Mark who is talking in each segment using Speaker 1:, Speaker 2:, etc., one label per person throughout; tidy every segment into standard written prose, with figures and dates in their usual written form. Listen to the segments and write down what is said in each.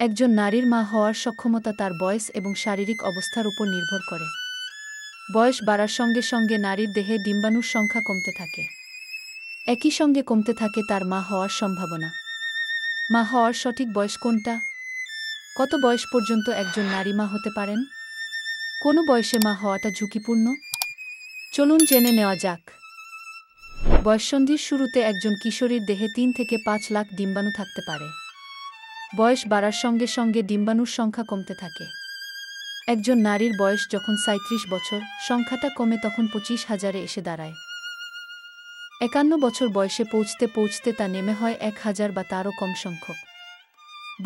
Speaker 1: একজন নারীর মা হওয়ার সক্ষমতা তার বয়স এবং শারীরিক অবস্থার উপর নির্ভর করে। বয়স বাড়ার সঙ্গে সঙ্গে নারীর দেহে ডিম্বাণুর সংখ্যা কমতে থাকে। একই সঙ্গে কমতে থাকে তার মা হওয়ার সম্ভাবনা। মা হওয়ার সঠিক বয়স কোনটা? কত বয়স পর্যন্ত একজন নারী মা হতে পারেন? কোনো বয়সে মা হওয়াটা ঝুঁকিপূর্ণ? চলুন জেনে নেওয়া যাক। বয়ঃসন্ধির শুরুতে একজন কিশোরীর দেহে ৩ থেকে ৫ লাখ ডিম্বাণু থাকতে পারে। বয়স বাড়ার সঙ্গে সঙ্গে ডিম্বাণুর সংখ্যা কমতে থাকে। একজন নারীর বয়স যখন ৩৭ বছর, সংখ্যাটা কমে তখন ২৫,০০০-এ এসে দাঁড়ায়। ৫১ বছর বয়সে পৌঁছতে পৌঁছতে তা নেমে হয় ১,০০০ বা তারও কম সংখ্যক।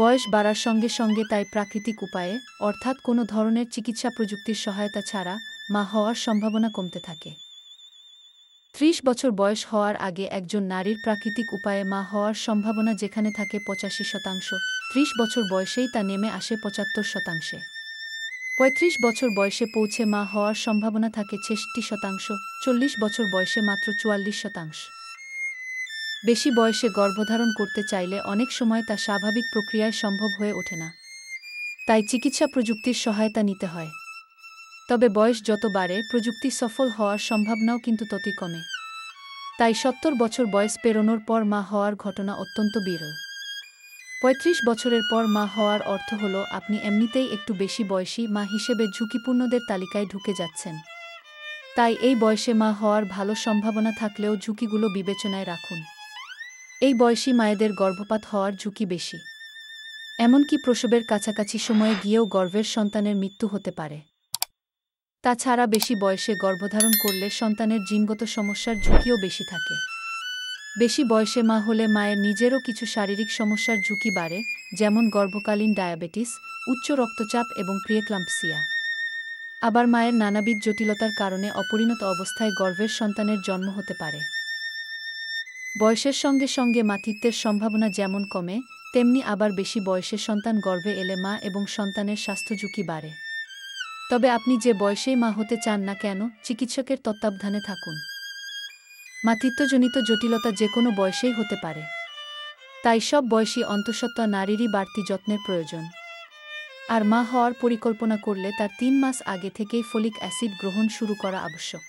Speaker 1: বয়স বাড়ার সঙ্গে সঙ্গে তাই প্রাকৃতিক উপায়ে, অর্থাৎ কোনো ধরনের চিকিৎসা প্রযুক্তির সহায়তা ছাড়া, মা হওয়ার সম্ভাবনা কমতে থাকে। ৩০ বছর বয়স হওয়ার আগে একজন নারীর প্রাকৃতিক উপায়ে মা হওয়ার সম্ভাবনা যেখানে থাকে ৮৫%, ৩০ বছর বয়সেই তা নেমে আসে ৭৫%। ৩৫ বছর বয়সে পৌঁছে মা হওয়ার সম্ভাবনা থাকে ৬৬%, ৪০ বছর বয়সে মাত্র ৪৪%। বেশি বয়সে গর্ভধারণ করতে চাইলে অনেক সময় তা স্বাভাবিক প্রক্রিয়ায় সম্ভব হয়ে ওঠে না। তাই চিকিৎসা প্রযুক্তির সহায়তা নিতে হয়। তবে বয়স যত বাড়ে প্রযুক্তি সফল হওয়ার সম্ভাবনাও কিন্তু ততই কমে। তাই ৭০ বছর বয়স পেরোনোর পর মা হওয়ার ঘটনা অত্যন্ত বিরল। ৩৫ বছরের পর মা হওয়ার অর্থ হল আপনি এমনিতেই একটু বেশি বয়সী মা হিসেবে ঝুঁকিপূর্ণদের তালিকায় ঢুকে যাচ্ছেন। তাই এই বয়সে মা হওয়ার ভালো সম্ভাবনা থাকলেও ঝুঁকিগুলো বিবেচনায় রাখুন। এই বয়সী মায়েদের গর্ভপাত হওয়ার ঝুঁকি বেশি। এমনকি প্রসবের কাছাকাছি সময়ে গিয়েও গর্ভের সন্তানের মৃত্যু হতে পারে। তাছাড়া বেশি বয়সে গর্ভধারণ করলে সন্তানের জিনগত সমস্যার ঝুঁকিও বেশি থাকে। বেশি বয়সে মা হলে মায়ের নিজেরও কিছু শারীরিক সমস্যার ঝুঁকি বাড়ে, যেমন গর্ভকালীন ডায়াবেটিস, উচ্চ রক্তচাপ এবং প্রিএক্লাম্পসিয়া। আবার মায়ের নানাবিধ জটিলতার কারণে অপরিণত অবস্থায় গর্ভের সন্তানের জন্ম হতে পারে। বয়সের সঙ্গে সঙ্গে মাতৃত্বের সম্ভাবনা যেমন কমে, তেমনি আবার বেশি বয়সে সন্তান গর্ভে এলে মা এবং সন্তানের স্বাস্থ্য ঝুঁকি বাড়ে। তবে আপনি যে বয়সেই মা হতে চান না কেন, চিকিৎসকের তত্ত্বাবধানে থাকুন। মাতৃত্বজনিত জটিলতা যে কোনো বয়সেই হতে পারে। তাই সব বয়সী অন্তঃসত্ত্বা নারীরই বাড়তি যত্নের প্রয়োজন। আর মা হওয়ার পরিকল্পনা করলে তার ৩ মাস আগে থেকেই ফলিক অ্যাসিড গ্রহণ শুরু করা আবশ্যক।